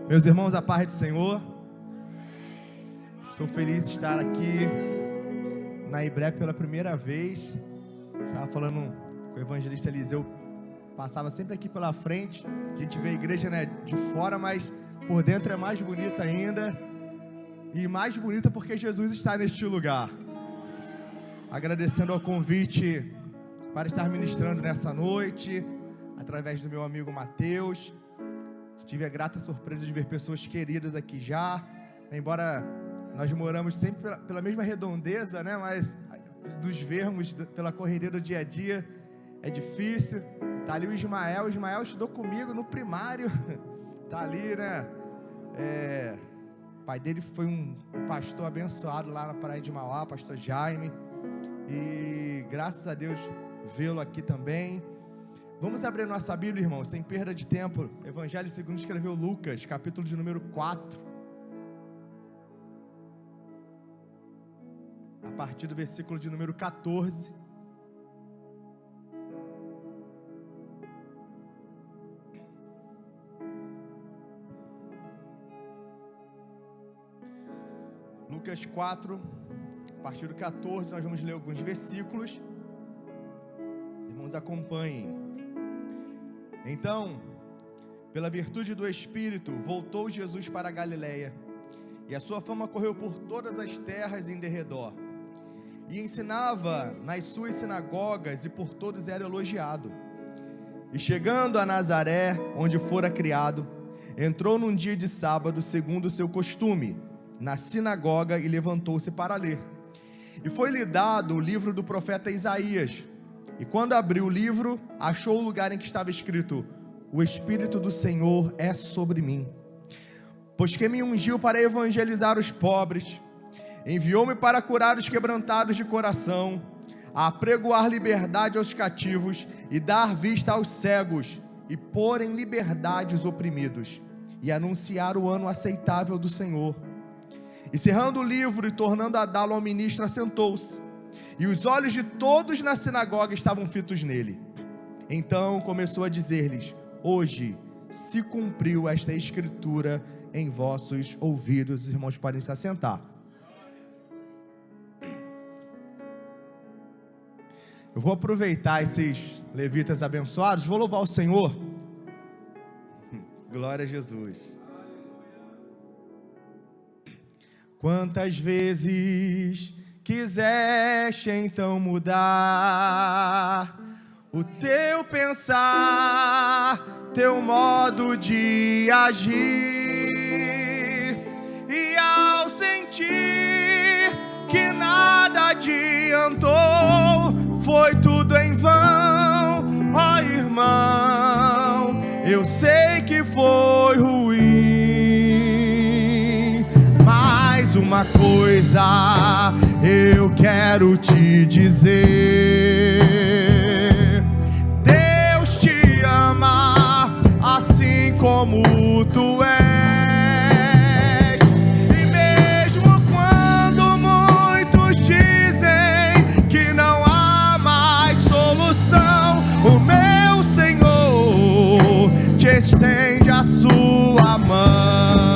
Meus irmãos, a paz do Senhor. Estou feliz de estar aqui na IBREP pela primeira vez. Estava falando com o evangelista Eliseu, passava sempre aqui pela frente. A gente vê a igreja, né, de fora, mas por dentro é mais bonita ainda. E mais bonita porque Jesus está neste lugar. Agradecendo ao convite para estar ministrando nessa noite, através do meu amigo Mateus. Tive a grata surpresa de ver pessoas queridas aqui já, embora nós moramos sempre pela mesma redondeza, né? Mas nos vermos pela correria do dia a dia é difícil. Tá ali o Ismael estudou comigo no primário, tá ali, né? O pai dele foi um pastor abençoado lá na Praia de Mauá, pastor Jaime, e graças a Deus vê-lo aqui também. Vamos abrir nossa Bíblia, irmãos, sem perda de tempo. Evangelho segundo escreveu Lucas, capítulo de número 4. A partir do versículo de número 14. Lucas 4, a partir do 14, nós vamos ler alguns versículos. Irmãos, acompanhem. Então, pela virtude do Espírito, voltou Jesus para a Galileia, e a sua fama correu por todas as terras em derredor, e ensinava nas suas sinagogas, e por todos era elogiado. E chegando a Nazaré, onde fora criado, entrou num dia de sábado, segundo o seu costume, na sinagoga, e levantou-se para ler. E foi-lhe dado o livro do profeta Isaías. E quando abriu o livro, achou o lugar em que estava escrito: o Espírito do Senhor é sobre mim, pois que me ungiu para evangelizar os pobres, enviou-me para curar os quebrantados de coração, a apregoar liberdade aos cativos, e dar vista aos cegos, e pôr em liberdade os oprimidos, e anunciar o ano aceitável do Senhor. E cerrando o livro e tornando a dá-lo ao ministro, assentou-se. E os olhos de todos na sinagoga estavam fitos nele. Então começou a dizer-lhes: hoje se cumpriu esta escritura em vossos ouvidos. Os irmãos podem se assentar. Eu vou aproveitar esses levitas abençoados, vou louvar o Senhor. Glória a Jesus. Quantas vezes quiseste então mudar o teu pensar, teu modo de agir, e ao sentir que nada adiantou, foi tudo em vão, ó irmão, eu sei que foi ruim, mas uma coisa eu quero te dizer: Deus te ama assim como tu és. E mesmo quando muitos dizem que não há mais solução, o meu Senhor te estende a sua mão.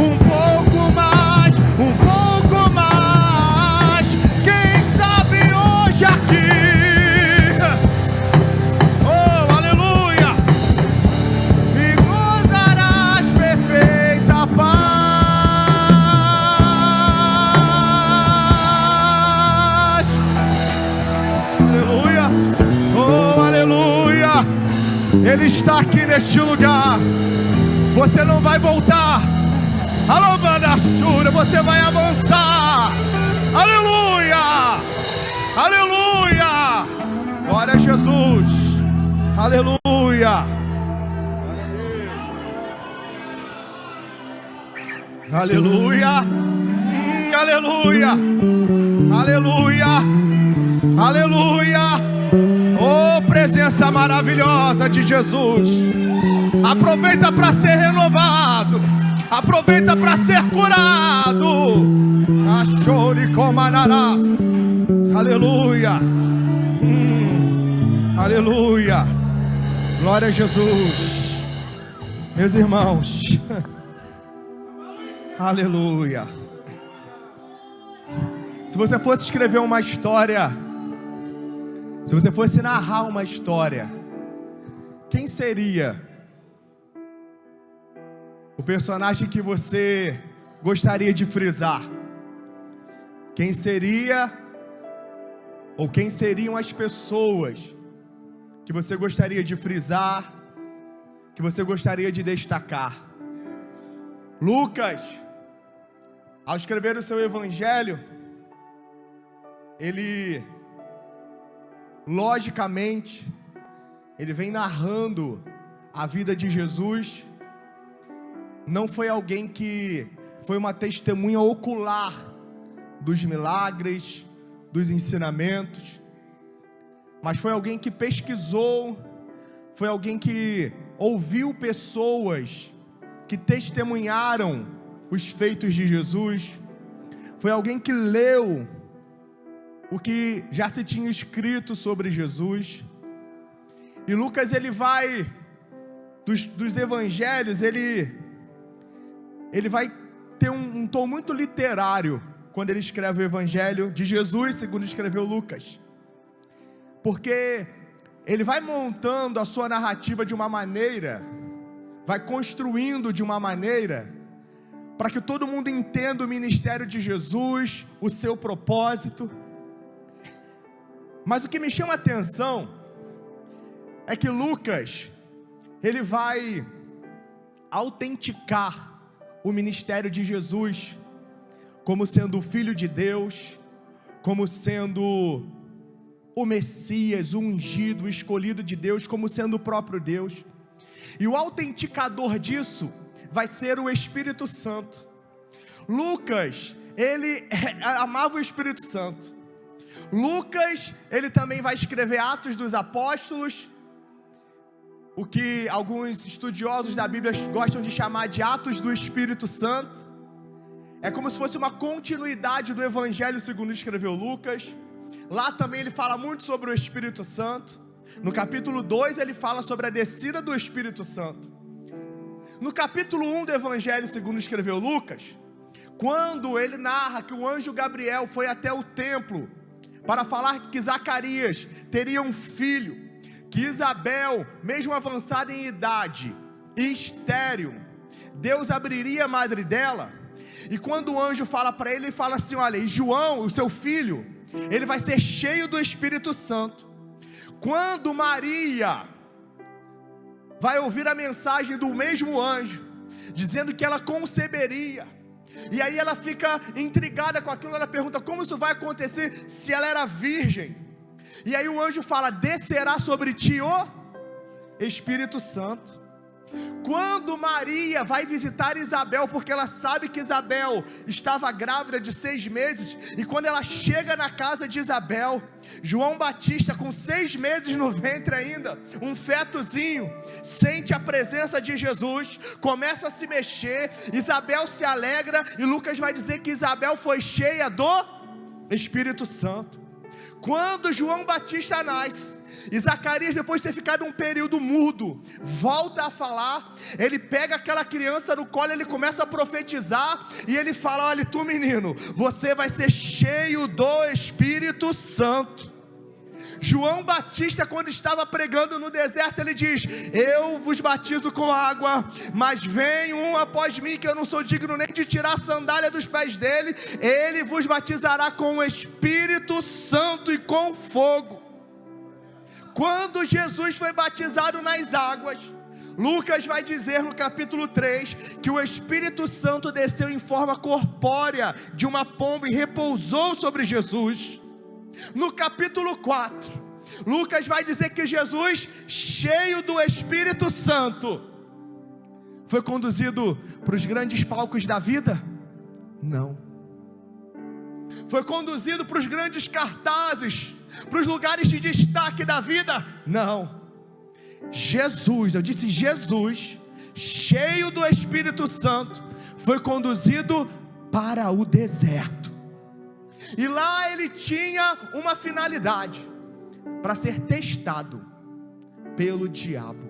Um pouco neste lugar. Você não vai voltar. Alô, Bandachura, você vai avançar. Aleluia! Aleluia! Glória a Jesus. Aleluia! Aleluia! Aleluia! Aleluia! Aleluia! Oh, presença maravilhosa de Jesus. Aproveita para ser renovado. Aproveita para ser curado. Achore comanarás. Aleluia. Aleluia. Glória a Jesus. Meus irmãos. Aleluia. Se você fosse escrever uma história, se você fosse narrar uma história, quem seria o personagem que você gostaria de frisar? Quem seria, ou quem seriam as pessoas que você gostaria de frisar, que você gostaria de destacar? Lucas, ao escrever o seu evangelho, ele, logicamente, ele vem narrando a vida de Jesus. Não foi alguém que foi uma testemunha ocular dos milagres, dos ensinamentos, mas foi alguém que pesquisou, foi alguém que ouviu pessoas que testemunharam os feitos de Jesus, foi alguém que leu o que já se tinha escrito sobre Jesus. E Lucas, ele vai dos evangelhos, ele vai ter um tom muito literário quando ele escreve o evangelho de Jesus, segundo escreveu Lucas, porque ele vai montando a sua narrativa de uma maneira, vai construindo de uma maneira, para que todo mundo entenda o ministério de Jesus, o seu propósito. Mas o que me chama a atenção é que Lucas, ele vai autenticar o ministério de Jesus como sendo o Filho de Deus, como sendo o Messias, o ungido, o escolhido de Deus, como sendo o próprio Deus. E o autenticador disso vai ser o Espírito Santo. Lucas, ele amava o Espírito Santo. Lucas, ele também vai escrever Atos dos Apóstolos, o que alguns estudiosos da Bíblia gostam de chamar de Atos do Espírito Santo. É como se fosse uma continuidade do Evangelho segundo escreveu Lucas. Lá também ele fala muito sobre o Espírito Santo. No capítulo 2 ele fala sobre a descida do Espírito Santo. No capítulo 1 do Evangelho segundo escreveu Lucas, quando ele narra que o anjo Gabriel foi até o templo para falar que Zacarias teria um filho, que Isabel, mesmo avançada em idade e estéril, Deus abriria a madre dela. E quando o anjo fala para ele, ele fala assim: olha, e João, o seu filho, ele vai ser cheio do Espírito Santo. Quando Maria vai ouvir a mensagem do mesmo anjo, dizendo que ela conceberia, e aí ela fica intrigada com aquilo, ela pergunta: como isso vai acontecer se ela era virgem? E aí o anjo fala: descerá sobre ti o Espírito Santo. Quando Maria vai visitar Isabel, porque ela sabe que Isabel estava grávida de 6 meses, e quando ela chega na casa de Isabel, João Batista, com 6 meses no ventre ainda, um fetozinho, sente a presença de Jesus, começa a se mexer, Isabel se alegra, e Lucas vai dizer que Isabel foi cheia do Espírito Santo. Quando João Batista nasce, e Zacarias, depois de ter ficado um período mudo, volta a falar, ele pega aquela criança no colo, ele começa a profetizar, e ele fala: olha, tu menino, você vai ser cheio do Espírito Santo. João Batista, quando estava pregando no deserto, ele diz: eu vos batizo com água, mas vem um após mim, que eu não sou digno nem de tirar a sandália dos pés dele, ele vos batizará com o Espírito Santo e com fogo. Quando Jesus foi batizado nas águas, Lucas vai dizer no capítulo 3 que o Espírito Santo desceu em forma corpórea de uma pomba e repousou sobre Jesus. No capítulo 4, Lucas vai dizer que Jesus, cheio do Espírito Santo, foi conduzido para os grandes palcos da vida? Não. Foi conduzido para os grandes cartazes, para os lugares de destaque da vida? Não. Jesus, eu disse Jesus, cheio do Espírito Santo, foi conduzido para o deserto. E lá ele tinha uma finalidade: para ser testado pelo diabo.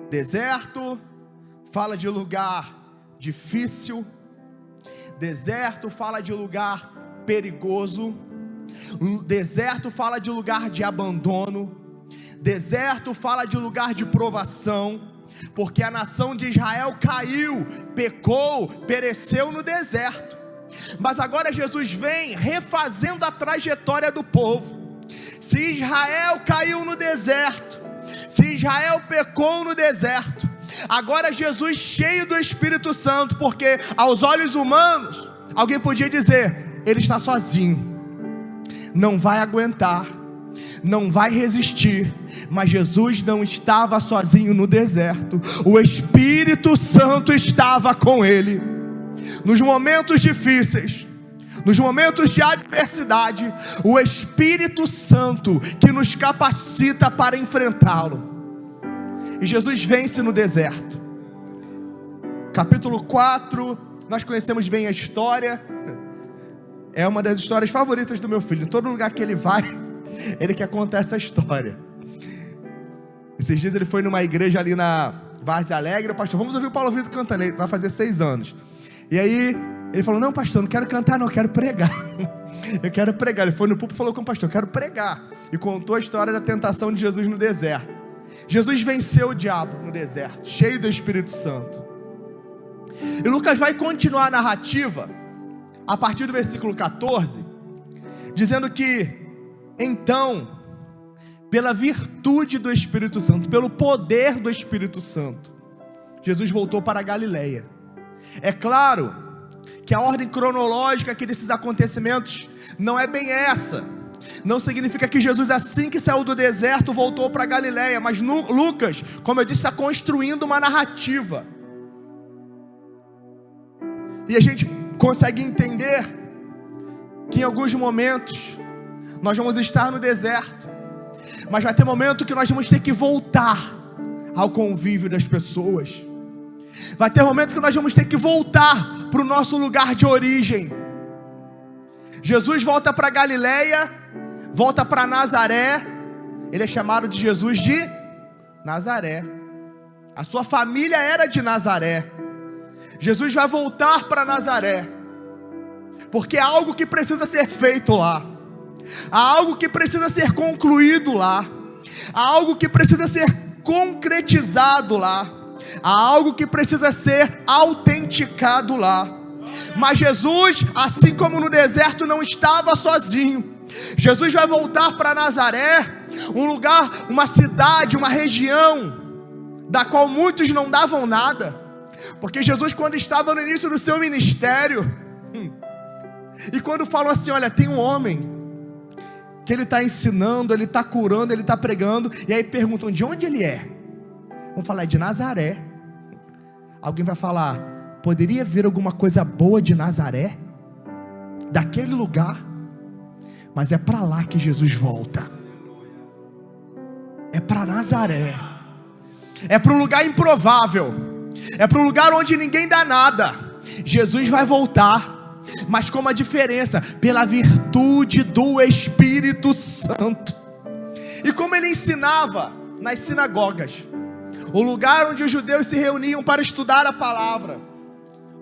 Deserto fala de lugar difícil, deserto fala de lugar perigoso, deserto fala de lugar de abandono, deserto fala de lugar de provação, porque a nação de Israel caiu, pecou, pereceu no deserto. Mas agora Jesus vem refazendo a trajetória do povo. Se Israel caiu no deserto, se Israel pecou no deserto, agora Jesus cheio do Espírito Santo, porque aos olhos humanos, alguém podia dizer, ele está sozinho, não vai aguentar, não vai resistir. Mas Jesus não estava sozinho no deserto, o Espírito Santo estava com ele. Nos momentos difíceis, nos momentos de adversidade, o Espírito Santo que nos capacita para enfrentá-lo. E Jesus vence no deserto. Capítulo 4, nós conhecemos bem a história. É uma das histórias favoritas do meu filho. Em todo lugar que ele vai, ele quer contar essa história. Esses dias ele foi numa igreja ali na Várzea Alegre. Pastor, vamos ouvir o Paulo Vitor cantando. Ele vai fazer 6 anos. E aí ele falou, não pastor, não quero cantar não, eu quero pregar. Eu quero pregar. Ele foi no púlpito e falou com o pastor, eu quero pregar. E contou a história da tentação de Jesus no deserto. Jesus venceu o diabo no deserto, cheio do Espírito Santo. E Lucas vai continuar a narrativa a partir do versículo 14, dizendo que então, pela virtude do Espírito Santo, pelo poder do Espírito Santo, Jesus voltou para a Galileia. É claro que a ordem cronológica aqui desses acontecimentos não é bem essa. Não significa que Jesus, assim que saiu do deserto, voltou para a Galileia. Mas Lucas, como eu disse, está construindo uma narrativa. E a gente consegue entender que em alguns momentos nós vamos estar no deserto, mas vai ter momento que nós vamos ter que voltar ao convívio das pessoas. Vai ter momento que nós vamos ter que voltar para o nosso lugar de origem. Jesus volta para Galileia, volta para Nazaré. Ele é chamado de Jesus de Nazaré. A sua família era de Nazaré. Jesus vai voltar para Nazaré, porque há algo que precisa ser feito lá. Há algo que precisa ser concluído lá. Há algo que precisa ser concretizado lá. Há algo que precisa ser autenticado lá. Mas Jesus, assim como no deserto, não estava sozinho. Jesus vai voltar para Nazaré, um lugar, uma cidade, uma região da qual muitos não davam nada, porque Jesus, quando estava no início do seu ministério, e quando falam assim, olha, tem um homem que ele está ensinando, ele está curando, ele está pregando, e aí perguntam de onde ele é. Vamos falar de Nazaré. Alguém vai falar, poderia vir alguma coisa boa de Nazaré? Daquele lugar? Mas é para lá que Jesus volta. É para Nazaré. É para um lugar improvável. É para um lugar onde ninguém dá nada. Jesus vai voltar, mas com uma diferença, pela virtude do Espírito Santo. E como ele ensinava nas sinagogas, o lugar onde os judeus se reuniam para estudar a palavra,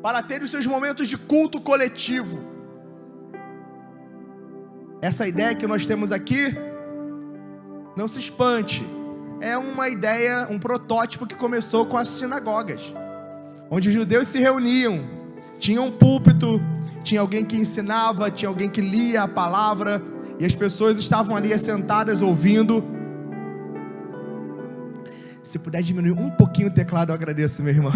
para ter os seus momentos de culto coletivo. Essa ideia que nós temos aqui, não se espante, é uma ideia, um protótipo que começou com as sinagogas, onde os judeus se reuniam, tinha um púlpito, tinha alguém que ensinava, tinha alguém que lia a palavra, e as pessoas estavam ali sentadas ouvindo. Se puder diminuir um pouquinho o teclado, eu agradeço, meu irmão.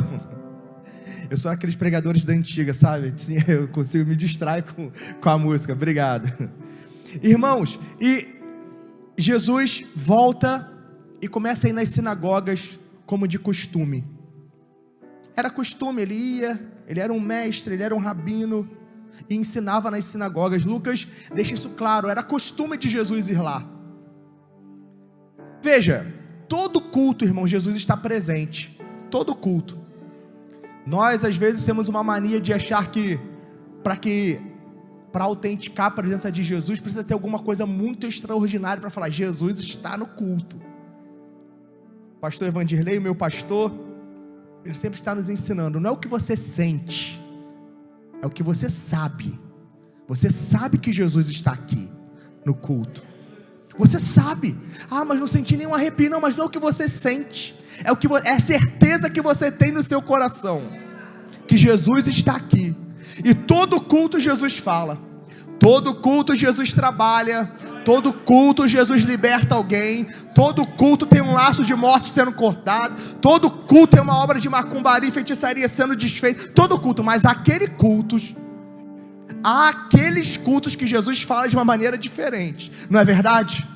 Eu sou aqueles pregadores da antiga, sabe? Eu consigo me distrair com a música. Obrigado. Irmãos, e Jesus volta e começa a ir nas sinagogas como de costume. Era costume, ele era um mestre, ele era um rabino e ensinava nas sinagogas. Lucas deixa isso claro, era costume de Jesus ir lá. Veja, todo culto, irmão, Jesus está presente. Todo culto. Nós às vezes temos uma mania de achar que para autenticar a presença de Jesus precisa ter alguma coisa muito extraordinária para falar, Jesus está no culto. O pastor Evandirley, meu pastor, ele sempre está nos ensinando, não é o que você sente, é o que você sabe. Você sabe que Jesus está aqui no culto. Você sabe, mas não senti nenhum arrepio. Não, mas não é o que você sente, é a certeza que você tem no seu coração, que Jesus está aqui. E todo culto Jesus fala, todo culto Jesus trabalha, todo culto Jesus liberta alguém, todo culto tem um laço de morte sendo cortado, todo culto tem uma obra de macumbaria e feitiçaria sendo desfeita, todo culto, mas há aqueles cultos que Jesus fala de uma maneira diferente, não é verdade?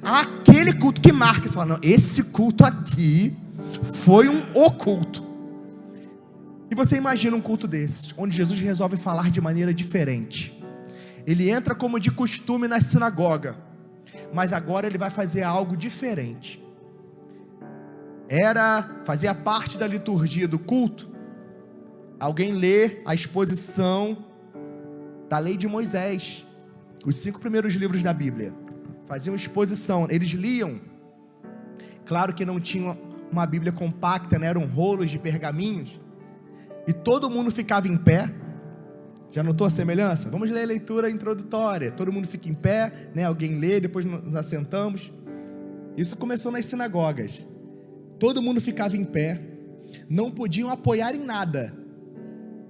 Há aquele culto que marca, você fala, não, esse culto aqui foi um oculto. E você imagina um culto desses, onde Jesus resolve falar de maneira diferente. Ele entra como de costume na sinagoga, mas agora ele vai fazer algo diferente. Fazia parte da liturgia do culto, alguém lê a exposição da lei de Moisés, os 5 primeiros livros da Bíblia, faziam exposição, eles liam, claro que não tinham uma Bíblia compacta, né? Eram rolos de pergaminhos, e todo mundo ficava em pé. Já notou a semelhança? Vamos ler a leitura introdutória, todo mundo fica em pé, né? Alguém lê, depois nos assentamos. Isso começou nas sinagogas, todo mundo ficava em pé, não podiam apoiar em nada.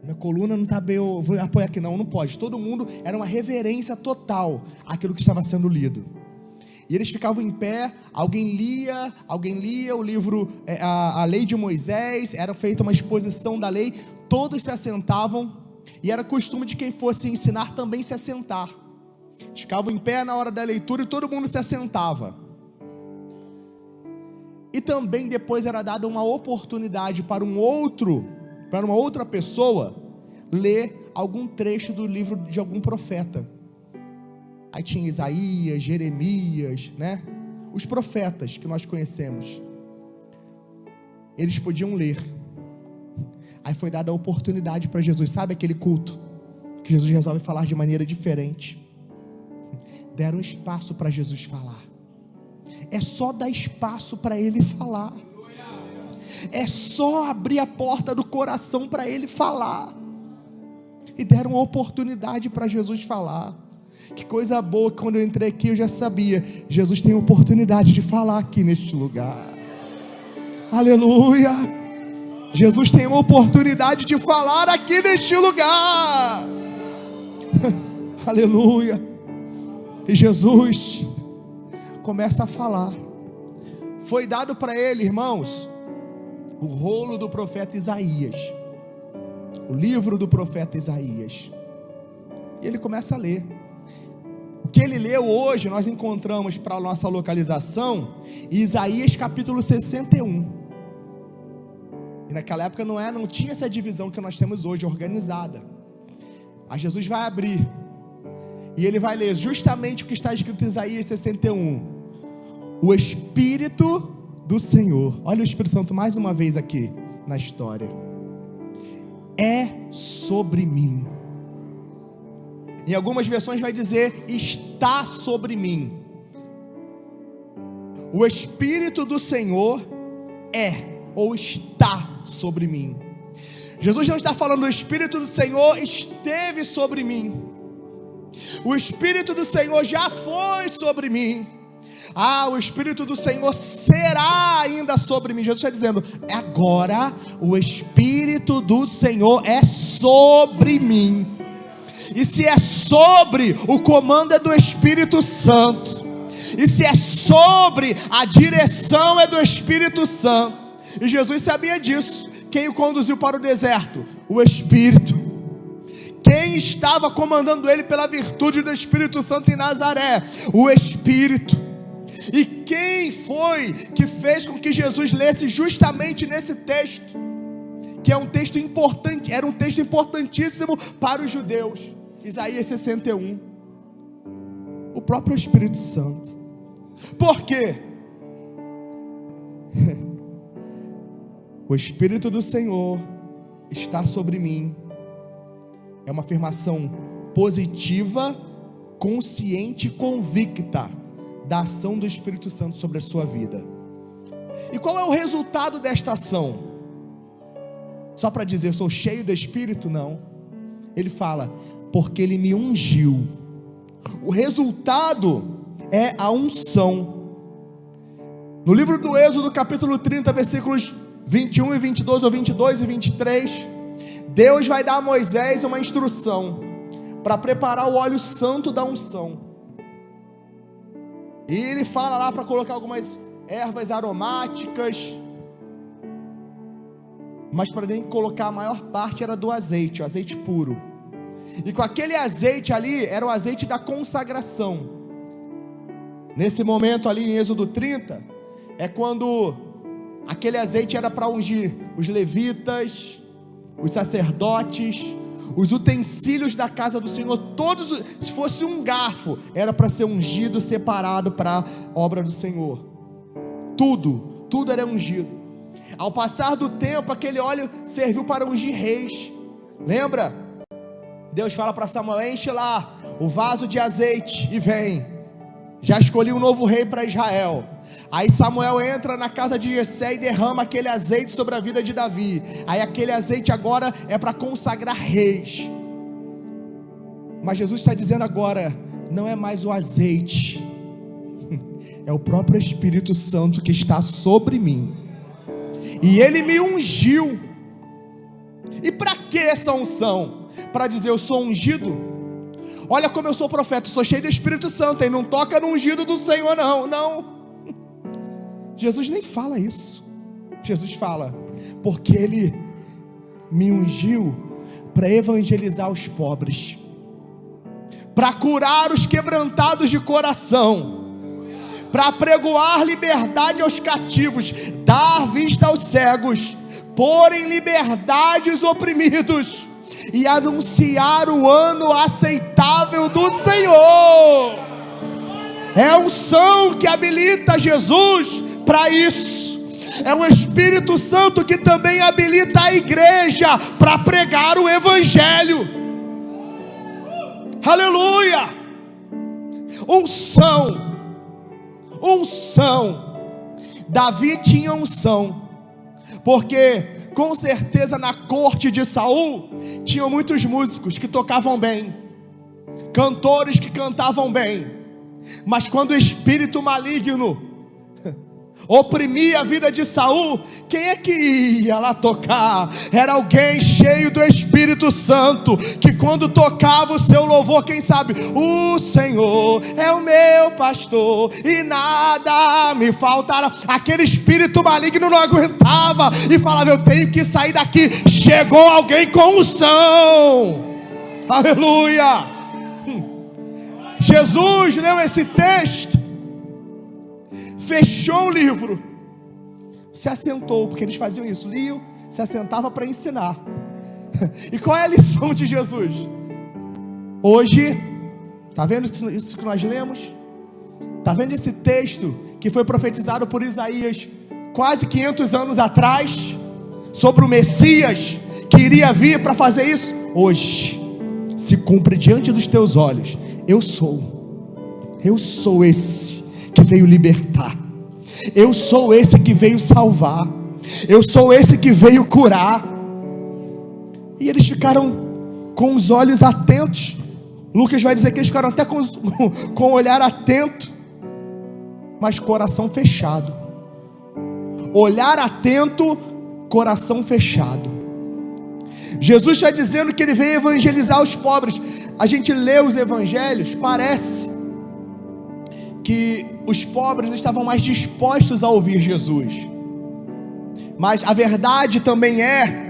Minha coluna não está bem, eu vou apoiar aqui, não pode. Todo mundo, era uma reverência total àquilo que estava sendo lido. E eles ficavam em pé, alguém lia o livro, a lei de Moisés, era feita uma exposição da lei, todos se assentavam, e era costume de quem fosse ensinar também se assentar. Ficavam em pé na hora da leitura e todo mundo se assentava. E também depois era dada uma oportunidade para uma outra pessoa ler algum trecho do livro de algum profeta. Aí tinha Isaías, Jeremias, né? Os profetas que nós conhecemos. Eles podiam ler. Aí foi dada a oportunidade para Jesus. Sabe aquele culto que Jesus resolve falar de maneira diferente? Deram espaço para Jesus falar. É só dar espaço para Ele falar. É só abrir a porta do coração para Ele falar. E deram oportunidade para Jesus falar. Que coisa boa, que quando eu entrei aqui eu já sabia, Jesus tem oportunidade de falar aqui neste lugar. Aleluia. Jesus tem oportunidade de falar aqui neste lugar. Aleluia. E Jesus começa a falar. Foi dado para ele, irmãos, o rolo do profeta Isaías, o livro do profeta Isaías. E ele começa a ler. O que ele leu hoje, nós encontramos para a nossa localização, em Isaías capítulo 61. E naquela época não tinha essa divisão que nós temos hoje, organizada. Aí Jesus vai abrir, e ele vai ler justamente o que está escrito em Isaías 61. O Espírito do Senhor, olha o Espírito Santo mais uma vez aqui na história, é sobre mim. Em algumas versões vai dizer, está sobre mim. O Espírito do Senhor é, ou está sobre mim. Jesus não está falando, o Espírito do Senhor esteve sobre mim. O Espírito do Senhor já foi sobre mim. O Espírito do Senhor será ainda sobre mim. Jesus está dizendo, agora o Espírito do Senhor é sobre mim. E se é sobre, o comando é do Espírito Santo. E se é sobre, a direção é do Espírito Santo. E Jesus sabia disso. Quem o conduziu para o deserto? O Espírito. Quem estava comandando ele pela virtude do Espírito Santo em Nazaré? O Espírito. E quem foi que fez com que Jesus lesse justamente nesse texto? Que é um texto importante, era um texto importantíssimo para os judeus. Isaías 61. O próprio Espírito Santo. Por quê? O Espírito do Senhor está sobre mim. É uma afirmação positiva, consciente e convicta da ação do Espírito Santo sobre a sua vida. E qual é o resultado desta ação? Só para dizer, eu sou cheio do Espírito? Não. Ele fala, porque Ele me ungiu. O resultado é a unção. No livro do Êxodo, capítulo 30, versículos 21 e 22, ou 22 e 23, Deus vai dar a Moisés uma instrução para preparar o óleo santo da unção. E ele fala lá para colocar algumas ervas aromáticas, mas para nem colocar a maior parte era do azeite, o azeite puro. E com aquele azeite ali, era o azeite da consagração. Nesse momento ali em Êxodo 30, é quando aquele azeite era para ungir os levitas, os sacerdotes, os utensílios da casa do Senhor, todos, se fosse um garfo, era para ser ungido, separado para a obra do Senhor. Tudo era ungido. Ao passar do tempo, aquele óleo serviu para ungir reis. Lembra? Deus fala para Samuel, enche lá o vaso de azeite e vem. Já escolhi um novo rei para Israel. Aí Samuel entra na casa de Jessé e derrama aquele azeite sobre a vida de Davi. Aí aquele azeite agora é para consagrar reis. Mas Jesus está dizendo agora, não é mais o azeite, é o próprio Espírito Santo que está sobre mim. E Ele me ungiu. E para que essa unção? Para dizer eu sou ungido? Olha como eu sou profeta, eu sou cheio do Espírito Santo, e não toca no ungido do Senhor não. Jesus nem fala isso. Jesus fala, porque Ele me ungiu para evangelizar os pobres, para curar os quebrantados de coração, para apregoar liberdade aos cativos, dar vista aos cegos, pôr em liberdade os oprimidos, e anunciar o ano aceitável do Senhor. É a unção que habilita Jesus para isso. É o Espírito Santo que também habilita a igreja para pregar o Evangelho. Aleluia! Unção. Davi tinha unção, porque com certeza na corte de Saul tinham muitos músicos que tocavam bem, cantores que cantavam bem, mas quando o espírito maligno oprimia a vida de Saul, quem é que ia lá tocar? Era alguém cheio do Espírito Santo, que quando tocava o seu louvor, quem sabe, o Senhor é o meu pastor e nada me faltará. Aquele espírito maligno não aguentava e falava, eu tenho que sair daqui. Chegou alguém com unção. Aleluia. Jesus leu esse texto, fechou o livro, se assentou, porque eles faziam isso, liam, se assentava para ensinar. E qual é a lição de Jesus? Hoje, está vendo isso que nós lemos? Está vendo esse texto que foi profetizado por Isaías quase 500 anos atrás, sobre o Messias que iria vir para fazer isso? Hoje se cumpre diante dos teus olhos. Eu sou esse que veio libertar, eu sou esse que veio salvar, eu sou esse que veio curar. E eles ficaram com os olhos atentos. Lucas vai dizer que eles ficaram até com o olhar atento, mas coração fechado. Olhar atento, coração fechado. Jesus está dizendo que Ele veio evangelizar os pobres. A gente lê os evangelhos, parece que os pobres estavam mais dispostos a ouvir Jesus. Mas a verdade também é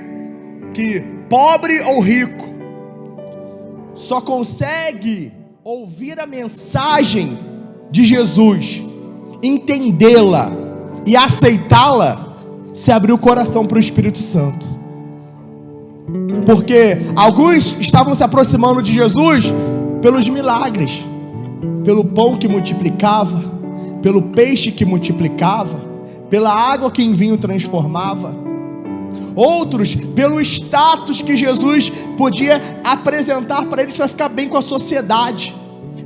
que pobre ou rico só consegue ouvir a mensagem de Jesus, entendê-la e aceitá-la se abrir o coração para o Espírito Santo. Porque alguns estavam se aproximando de Jesus pelos milagres, pelo pão que multiplicava, pelo peixe que multiplicava, pela água que em vinho transformava. Outros pelo status que Jesus podia apresentar para eles para ficar bem com a sociedade.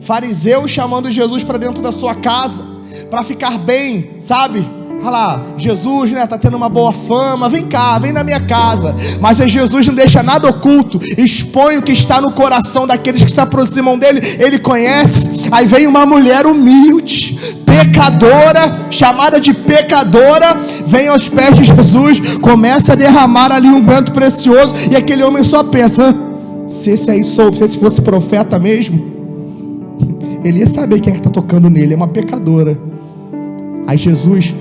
Fariseus chamando Jesus para dentro da sua casa para ficar bem, sabe? Olha lá, Jesus, né, tá tendo uma boa fama, vem cá, vem na minha casa. Mas aí Jesus não deixa nada oculto, expõe o que está no coração daqueles que se aproximam dele, ele conhece. Aí vem uma mulher humilde, pecadora, chamada de pecadora, vem aos pés de Jesus, começa a derramar ali um unguento precioso, e aquele homem só pensa: se esse aí soube, se esse fosse profeta mesmo, ele ia saber quem é que está tocando nele, é uma pecadora. Aí Jesus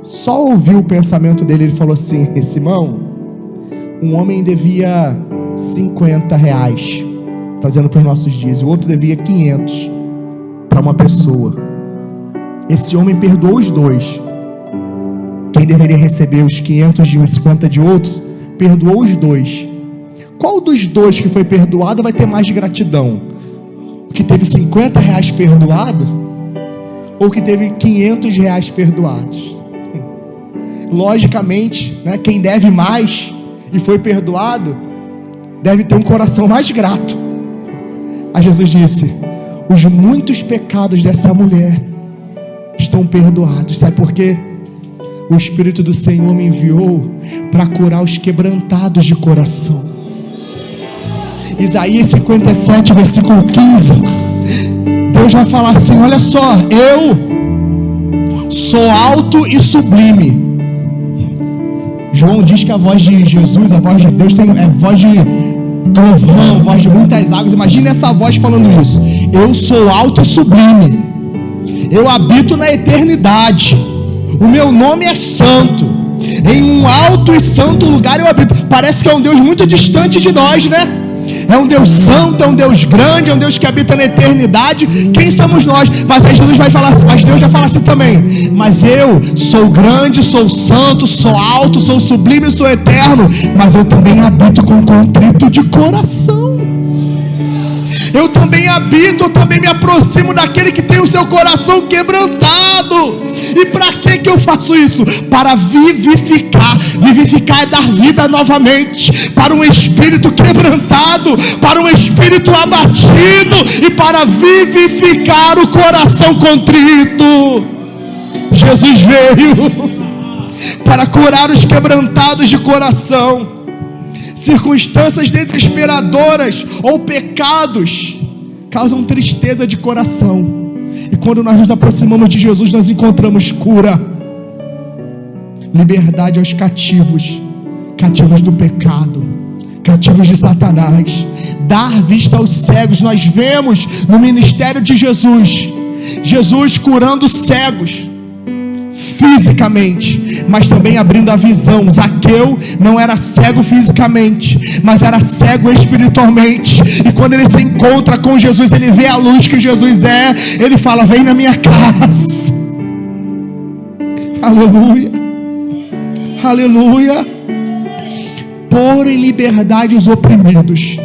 só ouviu o pensamento dele, ele falou assim: Simão, um homem devia 50 reais, trazendo para os nossos dias, e o outro devia 500 para uma pessoa. Esse homem perdoou os dois. Quem deveria receber os 500 de um e 50 de outro, perdoou os dois. Qual dos dois que foi perdoado vai ter mais gratidão? O que teve 50 reais perdoado, ou o que teve 500 reais perdoados? Logicamente, né, quem deve mais e foi perdoado deve ter um coração mais grato. Aí Jesus disse: os muitos pecados dessa mulher estão perdoados. Sabe por quê? O Espírito do Senhor me enviou para curar os quebrantados de coração. Isaías 57, versículo 15. Deus vai falar assim: olha só, eu sou alto e sublime. João diz que a voz de Jesus, a voz de Deus, é voz de trovão, voz de muitas águas. Imagine essa voz falando isso: eu sou alto e sublime, eu habito na eternidade, o meu nome é santo, em um alto e santo lugar eu habito. Parece que é um Deus muito distante de nós, né? É um Deus santo, é um Deus grande, é um Deus que habita na eternidade. Quem somos nós? Mas aí Jesus vai falar assim, mas Deus já fala assim também: mas eu sou grande, sou santo, sou alto, sou sublime, sou eterno, mas eu também habito com contrito de coração. Eu também habito, eu também me aproximo daquele que tem o seu coração quebrantado. E para que eu faço isso? Para vivificar. Vivificar é dar vida novamente para um espírito quebrantado, para um espírito abatido, e para vivificar o coração contrito. Jesus veio para curar os quebrantados de coração. Circunstâncias desesperadoras ou pecados causam tristeza de coração, e quando nós nos aproximamos de Jesus, nós encontramos cura, liberdade aos cativos, cativos do pecado, cativos de Satanás, dar vista aos cegos. Nós vemos no ministério de Jesus curando cegos fisicamente, mas também abrindo a visão. Zaqueu não era cego fisicamente, mas era cego espiritualmente, e quando ele se encontra com Jesus, ele vê a luz que Jesus é, ele fala: vem na minha casa. Aleluia, aleluia. Pôr em liberdade os oprimidos,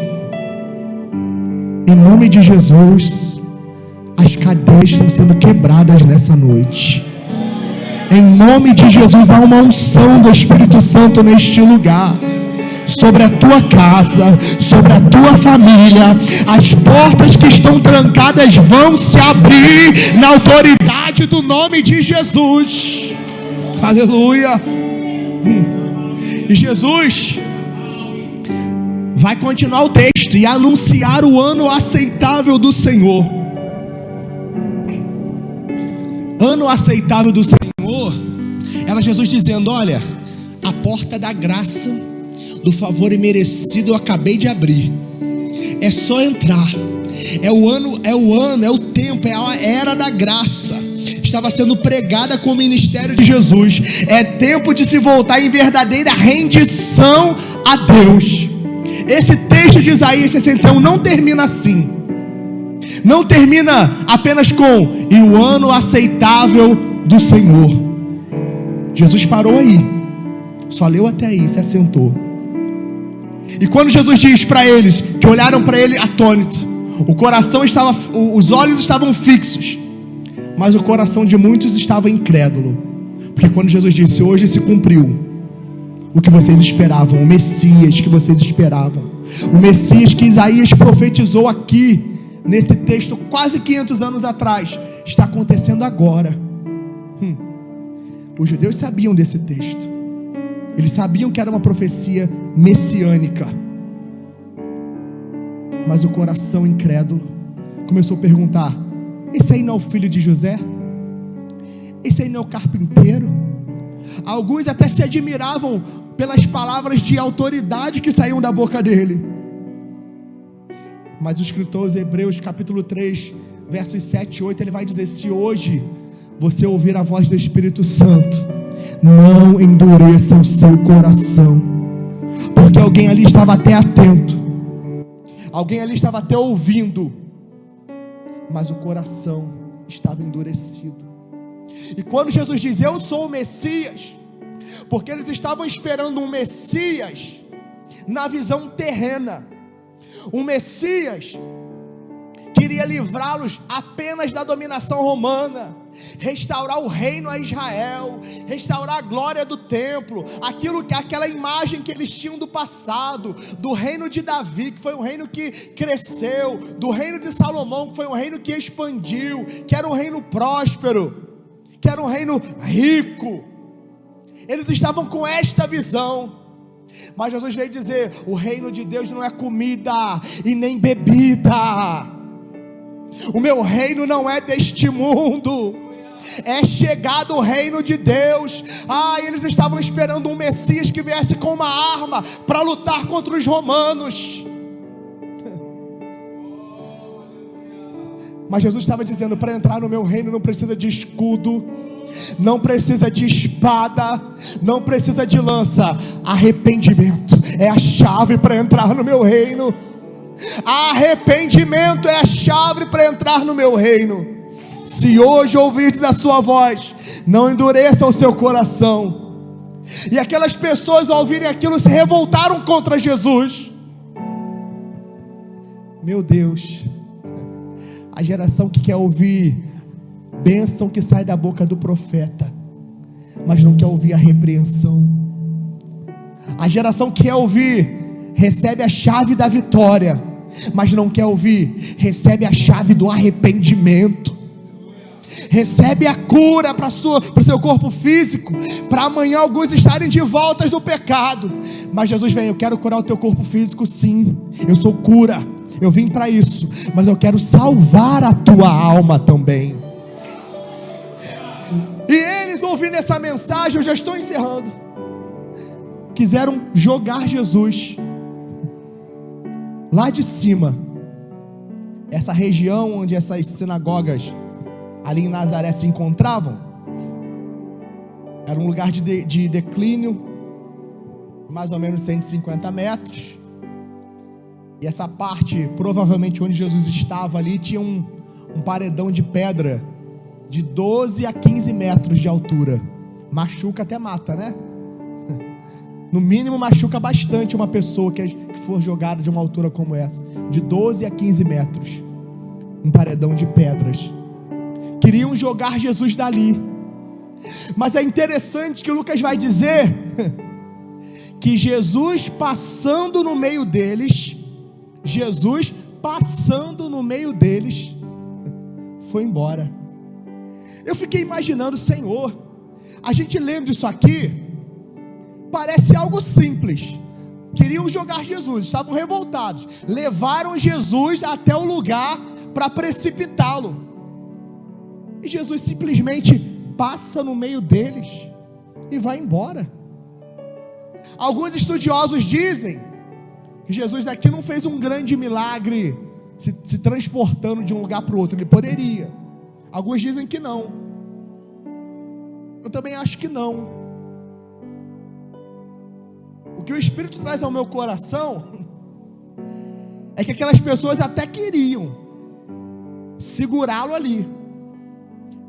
em nome de Jesus. As cadeias estão sendo quebradas nessa noite. Em nome de Jesus, há uma unção do Espírito Santo neste lugar, sobre a tua casa, sobre a tua família. As portas que estão trancadas vão se abrir na autoridade do nome de Jesus. Aleluia. E Jesus vai continuar o texto e anunciar o ano aceitável do Senhor. Ano aceitável do Senhor. Era Jesus dizendo: olha, a porta da graça, do favor imerecido, eu acabei de abrir. É só entrar. É o ano, é o tempo, é a era da graça. estava sendo pregada com o ministério de Jesus. É tempo de se voltar em verdadeira rendição a Deus. Esse texto de Isaías 61 não termina assim. Não termina apenas com "e o ano aceitável do Senhor". Jesus parou aí, só leu até aí, se assentou. E quando Jesus diz para eles, que olharam para ele atônitos, os olhos estavam fixos, mas o coração de muitos estava incrédulo, porque quando Jesus disse: "Hoje se cumpriu o que vocês esperavam", o Messias que vocês esperavam, o Messias que Isaías profetizou aqui nesse texto quase 500 anos atrás, está acontecendo agora. Os judeus sabiam desse texto, eles sabiam que era uma profecia messiânica, mas o coração incrédulo começou a perguntar: esse aí não é o filho de José? Esse aí não é o carpinteiro? Alguns até se admiravam pelas palavras de autoridade que saíam da boca dele. Mas o escritor aos Hebreus, capítulo 3, versos 7 e 8, ele vai dizer: se hoje você ouvir a voz do Espírito Santo, não endureça o seu coração, porque alguém ali estava até atento, alguém ali estava até ouvindo, mas o coração estava endurecido. E quando Jesus diz: "Eu sou o Messias", porque eles estavam esperando um Messias na visão terrena, um Messias que iria livrá-los apenas da dominação romana, restaurar o reino a Israel, restaurar a glória do templo, aquela imagem que eles tinham do passado, do reino de Davi, que foi um reino que cresceu, do reino de Salomão, que foi um reino que expandiu, que era um reino próspero, que era um reino rico. Eles estavam com esta visão. Mas Jesus veio dizer: o reino de Deus não é comida e nem bebida. O meu reino não é deste mundo. É chegado o reino de Deus. Eles estavam esperando um Messias que viesse com uma arma para lutar contra os romanos. Mas Jesus estava dizendo: para entrar no meu reino não precisa de escudo, não precisa de espada, não precisa de lança. Arrependimento é a chave para entrar no meu reino. Arrependimento é a chave para entrar no meu reino. Se hoje ouvirdes a sua voz, não endureça o seu coração. E aquelas pessoas, ao ouvirem aquilo, se revoltaram contra Jesus. Meu Deus, a geração que quer ouvir bênção que sai da boca do profeta, mas não quer ouvir a repreensão. A geração que quer ouvir recebe a chave da vitória, mas não quer ouvir, recebe a chave do arrependimento, recebe a cura para o seu corpo físico, para amanhã alguns estarem de volta do pecado. Mas Jesus vem: eu quero curar o teu corpo físico, sim, eu sou cura, eu vim para isso, mas eu quero salvar a tua alma também. E eles, ouvindo essa mensagem, eu já estou encerrando, quiseram jogar Jesus lá de cima. Essa região onde essas sinagogas ali em Nazaré se encontravam, era um lugar de declínio, mais ou menos 150 metros. E essa parte, provavelmente onde Jesus estava ali, tinha um paredão de pedra de 12 a 15 metros de altura. Machuca até mata, né? No mínimo machuca bastante uma pessoa que for jogada de uma altura como essa, de 12 a 15 metros. Um paredão de pedras. Queriam jogar Jesus dali. Mas é interessante que Lucas vai dizer que Jesus passando no meio deles, foi embora. Eu fiquei imaginando: Senhor, a gente lendo isso aqui, parece algo simples. Queriam jogar Jesus, estavam revoltados, levaram Jesus até o lugar para precipitá-lo, e Jesus simplesmente passa no meio deles e vai embora. Alguns estudiosos dizem que Jesus aqui não fez um grande milagre se transportando de um lugar para o outro. Ele poderia. Alguns dizem que não. Eu também acho que não. O que o Espírito traz ao meu coração é que aquelas pessoas até queriam segurá-lo ali,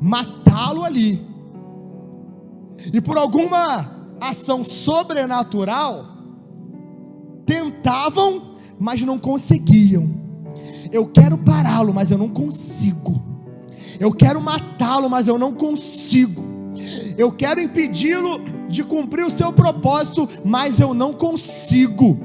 matá-lo ali, e por alguma ação sobrenatural tentavam, mas não conseguiam. Eu quero pará-lo, mas eu não consigo. Eu quero matá-lo, mas eu não consigo. Eu quero impedi-lo de cumprir o seu propósito, mas eu não consigo.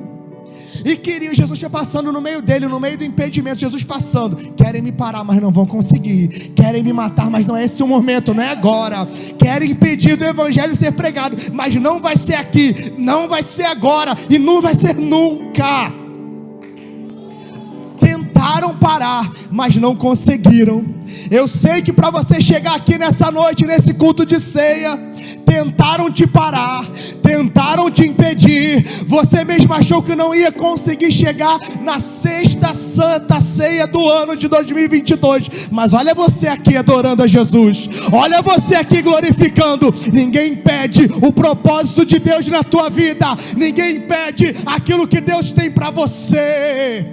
E queriam, Jesus foi passando no meio dele, no meio do impedimento, Jesus passando. Querem me parar, mas não vão conseguir. Querem me matar, mas não é esse o momento, não é agora. Querem impedir do evangelho ser pregado, mas não vai ser aqui, não vai ser agora e não vai ser nunca. Tentaram parar, mas não conseguiram. Eu sei que para você chegar aqui nessa noite, nesse culto de ceia, tentaram te parar, tentaram te impedir. Você mesmo achou que não ia conseguir chegar na sexta santa ceia do ano de 2022. Mas olha você aqui adorando a Jesus. Olha você aqui glorificando. Ninguém impede o propósito de Deus na tua vida. Ninguém impede aquilo que Deus tem para você.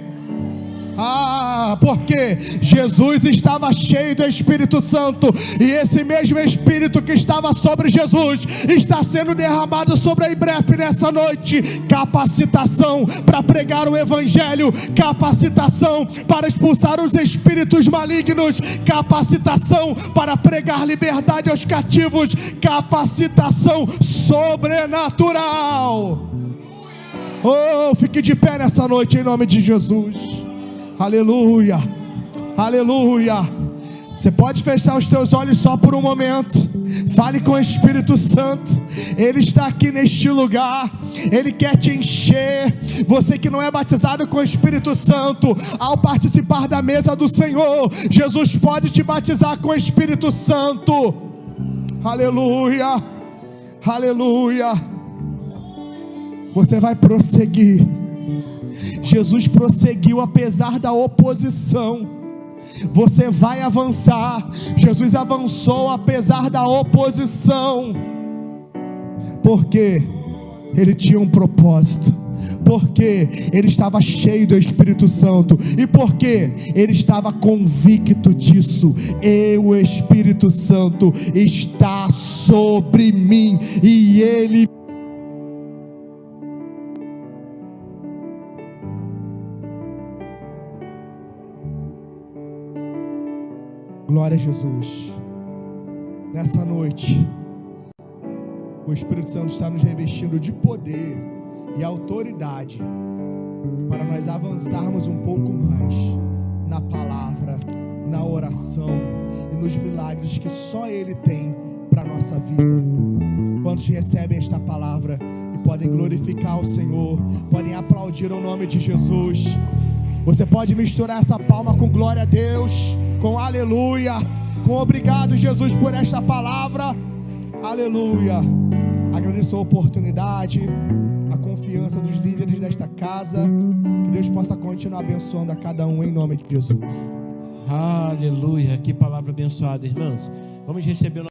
Porque Jesus estava cheio do Espírito Santo, e esse mesmo Espírito que estava sobre Jesus está sendo derramado sobre a IBREP nessa noite. Capacitação para pregar o Evangelho, capacitação para expulsar os espíritos malignos, capacitação para pregar liberdade aos cativos, capacitação sobrenatural. Fique de pé nessa noite em nome de Jesus. Aleluia, aleluia. Você pode fechar os teus olhos só por um momento. Fale com o Espírito Santo. Ele está aqui neste lugar. Ele quer te encher. Você que não é batizado com o Espírito Santo, ao participar da mesa do Senhor, Jesus pode te batizar com o Espírito Santo. Aleluia, aleluia. Você vai prosseguir. Jesus prosseguiu apesar da oposição. Você vai avançar. Jesus avançou apesar da oposição, porque ele tinha um propósito, porque ele estava cheio do Espírito Santo, e porque ele estava convicto disso. O Espírito Santo está sobre mim, e ele glória a Jesus. Nessa noite, o Espírito Santo está nos revestindo de poder e autoridade para nós avançarmos um pouco mais na palavra, na oração e nos milagres que só Ele tem para a nossa vida. Quantos recebem esta palavra e podem glorificar o Senhor, podem aplaudir o nome de Jesus? Você pode misturar essa palma com glória a Deus, com aleluia, com obrigado Jesus por esta palavra, aleluia. Agradeço a oportunidade, a confiança dos líderes desta casa. Que Deus possa continuar abençoando a cada um em nome de Jesus. Aleluia, que palavra abençoada, irmãos. Vamos receber o